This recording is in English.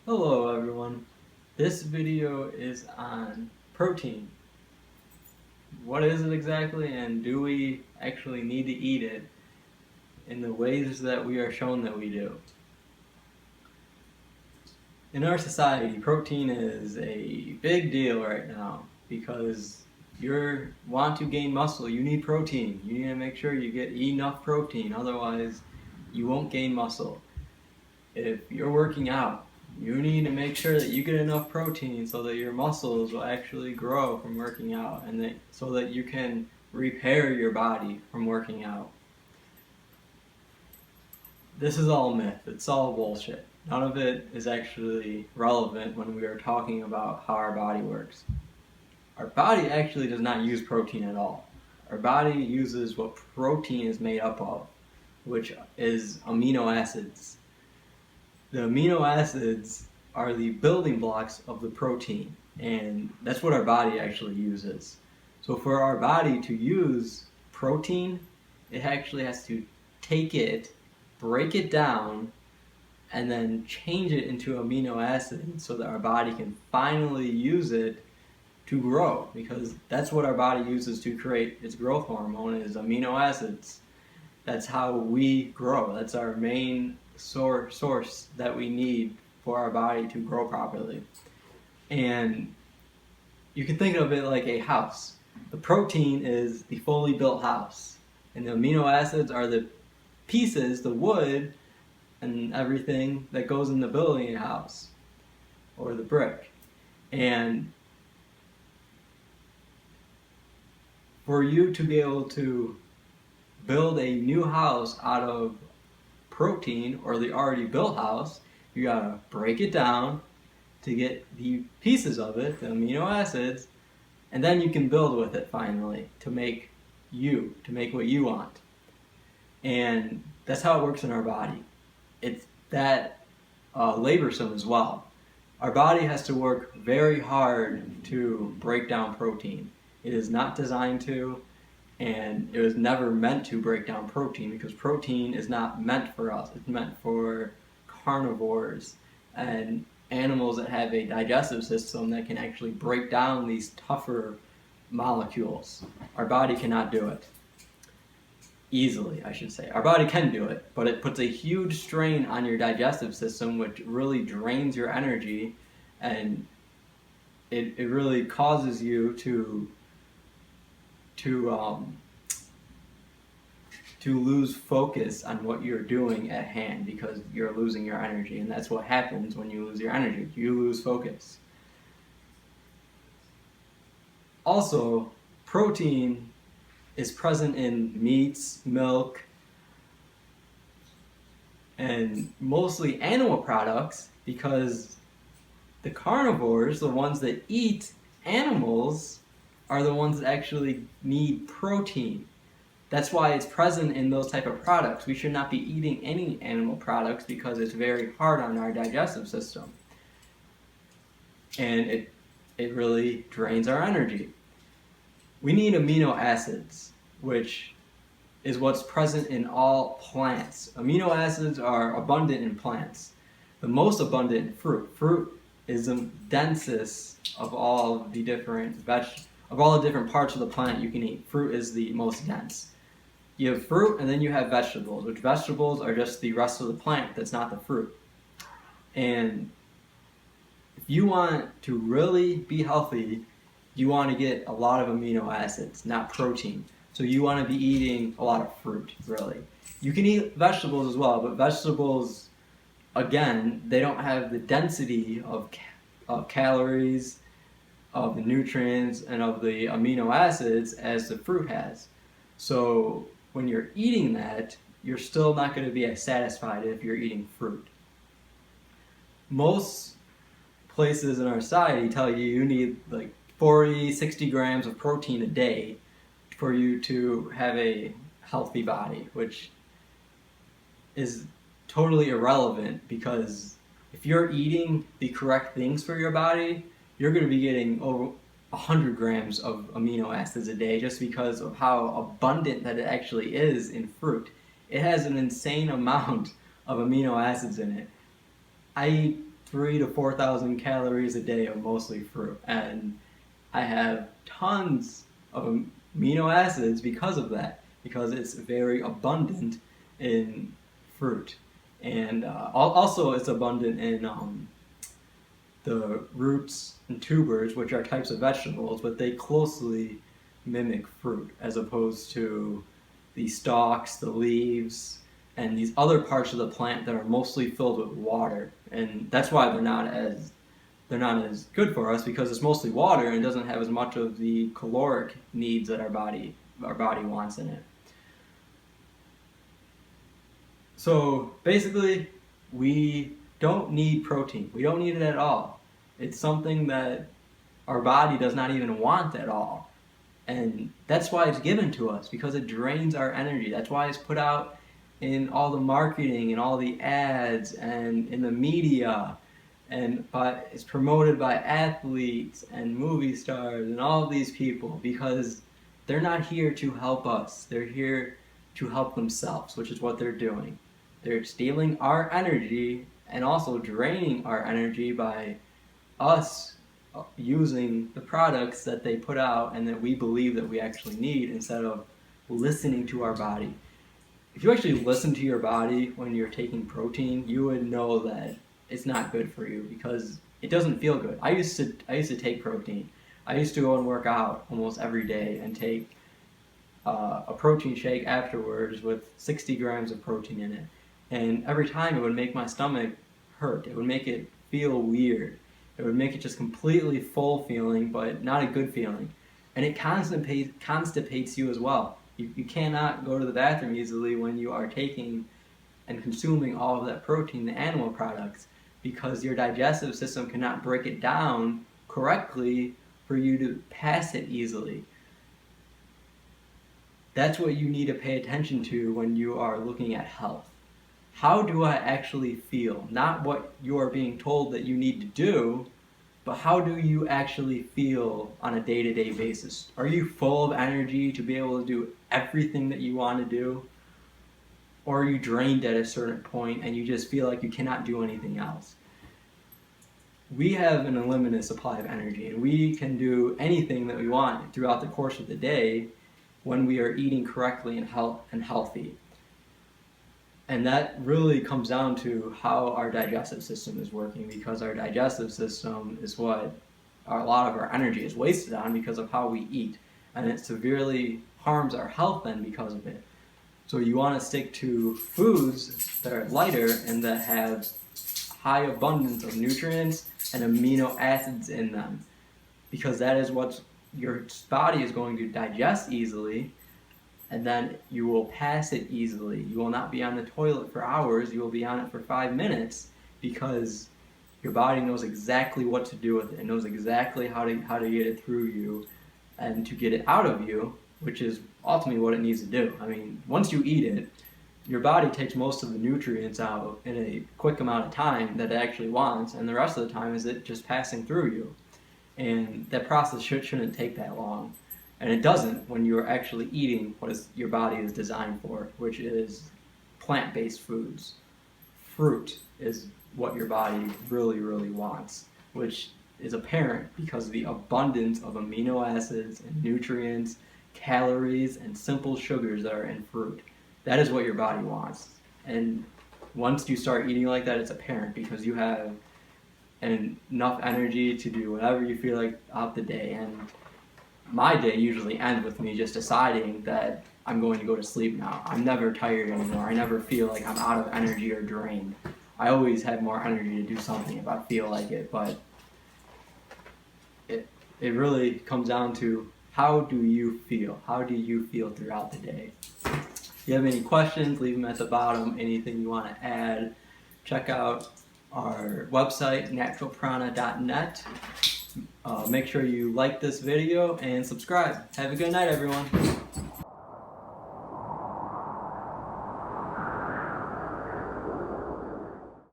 Hello everyone, this video is on protein. What is it exactly, and do we actually need to eat it in the ways that we are shown that we do? In our society, protein is a big deal right now because you want to gain muscle, you need protein. You need to make sure you get enough protein, otherwise you won't gain muscle. If you're working out, you need to make sure that you get enough protein so that your muscles will actually grow from working out, and so that you can repair your body from working out. This is all myth. It's all bullshit. None of it is actually relevant when we are talking about how our body works. Our body actually does not use protein at all. Our body uses what protein is made up of, which is amino acids. The amino acids are the building blocks of the protein, and that's what our body actually uses. So for our body to use protein, it actually has to take it, break it down, and then change it into amino acids so that our body can finally use it to grow, because that's what our body uses to create its growth hormone, is amino acids. That's how we grow. That's our main source that we need for our body to grow properly. And you can think of it like a house. The protein is the fully built house, and the amino acids are the pieces, the wood and everything that goes in the building house, or the brick. And for you to be able to build a new house out of protein, or the already built house, you gotta break it down to get the pieces of it, the amino acids, and then you can build with it finally to make what you want. And that's how it works in our body. It's that laborsome as well. Our body has to work very hard to break down protein. It is not designed to, and it was never meant to break down protein, because protein is not meant for us. It's meant for carnivores and animals that have a digestive system that can actually break down these tougher molecules. Our body cannot do it. Easily, I should say. Our body can do it, but it puts a huge strain on your digestive system, which really drains your energy, and it really causes you to lose focus on what you're doing at hand, because you're losing your energy. And that's what happens when you lose your energy. You lose focus. Also, protein is present in meats, milk, and mostly animal products, because the carnivores, the ones that eat animals, are the ones that actually need protein. That's why it's present in those type of products. We should not be eating any animal products, because it's very hard on our digestive system, and it really drains our energy. We need amino acids, which is what's present in all plants. Amino acids are abundant in plants. The most abundant in fruit. Fruit is the densest of all the different parts of the plant you can eat. Fruit is the most dense. You have fruit, and then you have vegetables, which vegetables are just the rest of the plant that's not the fruit. And if you want to really be healthy, you want to get a lot of amino acids, not protein. So you want to be eating a lot of fruit, really. You can eat vegetables as well, but vegetables, again, they don't have the density of calories, of the nutrients, and of the amino acids as the fruit has. So when you're eating that, you're still not going to be as satisfied if you're eating fruit. Most places in our society tell you you need like 40, 60 grams of protein a day for you to have a healthy body, which is totally irrelevant, because if you're eating the correct things for your body, you're going to be getting over 100 grams of amino acids a day, just because of how abundant that it actually is in fruit. It has an insane amount of amino acids in it. I eat 3,000 to 4,000 calories a day of mostly fruit, and I have tons of amino acids because of that, because it's very abundant in fruit. And also it's abundant in the roots and tubers, which are types of vegetables, but they closely mimic fruit as opposed to the stalks, the leaves, and these other parts of the plant that are mostly filled with water. And that's why they're not as good for us, because it's mostly water and doesn't have as much of the caloric needs that our body wants in it. So basically, we don't need protein. We don't need it at all. It's something that our body does not even want at all. And that's why it's given to us, because it drains our energy. That's why it's put out in all the marketing and all the ads and in the media, and it's promoted by athletes and movie stars and all of these people, because they're not here to help us. They're here to help themselves, which is what they're doing. They're stealing our energy and also draining our energy by us using the products that they put out and that we believe that we actually need, instead of listening to our body. If you actually listen to your body when you're taking protein, you would know that it's not good for you, because it doesn't feel good. I used to take protein. I used to go and work out almost every day and take a protein shake afterwards with 60 grams of protein in it. And every time it would make my stomach hurt. It would make it feel weird. It would make it just completely full feeling, but not a good feeling. And it constipates you as well. You cannot go to the bathroom easily when you are taking and consuming all of that protein, the animal products, because your digestive system cannot break it down correctly for you to pass it easily. That's what you need to pay attention to when you are looking at health. How do I actually feel? Not what you are being told that you need to do, but how do you actually feel on a day-to-day basis? Are you full of energy to be able to do everything that you want to do? Or are you drained at a certain point and you just feel like you cannot do anything else? We have an unlimited supply of energy, and we can do anything that we want throughout the course of the day when we are eating correctly and healthy. And that really comes down to how our digestive system is working, because our digestive system is what a lot of our energy is wasted on because of how we eat. And it severely harms our health then because of it. So you want to stick to foods that are lighter and that have high abundance of nutrients and amino acids in them, because that is what your body is going to digest easily, and then you will pass it easily. You will not be on the toilet for hours, you will be on it for 5 minutes, because your body knows exactly what to do with it. It knows exactly how to get it through you and to get it out of you, which is ultimately what it needs to do. I mean, once you eat it, your body takes most of the nutrients out in a quick amount of time that it actually wants, and the rest of the time is it just passing through you. And that process shouldn't take that long. And it doesn't when you're actually eating what your body is designed for, which is plant-based foods. Fruit is what your body really, really wants, which is apparent because of the abundance of amino acids and nutrients, calories, and simple sugars that are in fruit. That is what your body wants. And once you start eating like that, it's apparent, because you have enough energy to do whatever you feel like throughout the day. And my day usually ends with me just deciding that I'm going to go to sleep now. I'm never tired anymore. I never feel like I'm out of energy or drained. I always have more energy to do something if I feel like it, but it really comes down to, how do you feel? How do you feel throughout the day? If you have any questions, leave them at the bottom. Anything you want to add, check out our website, naturalprana.net. Make sure you like this video and subscribe. Have a good night, everyone.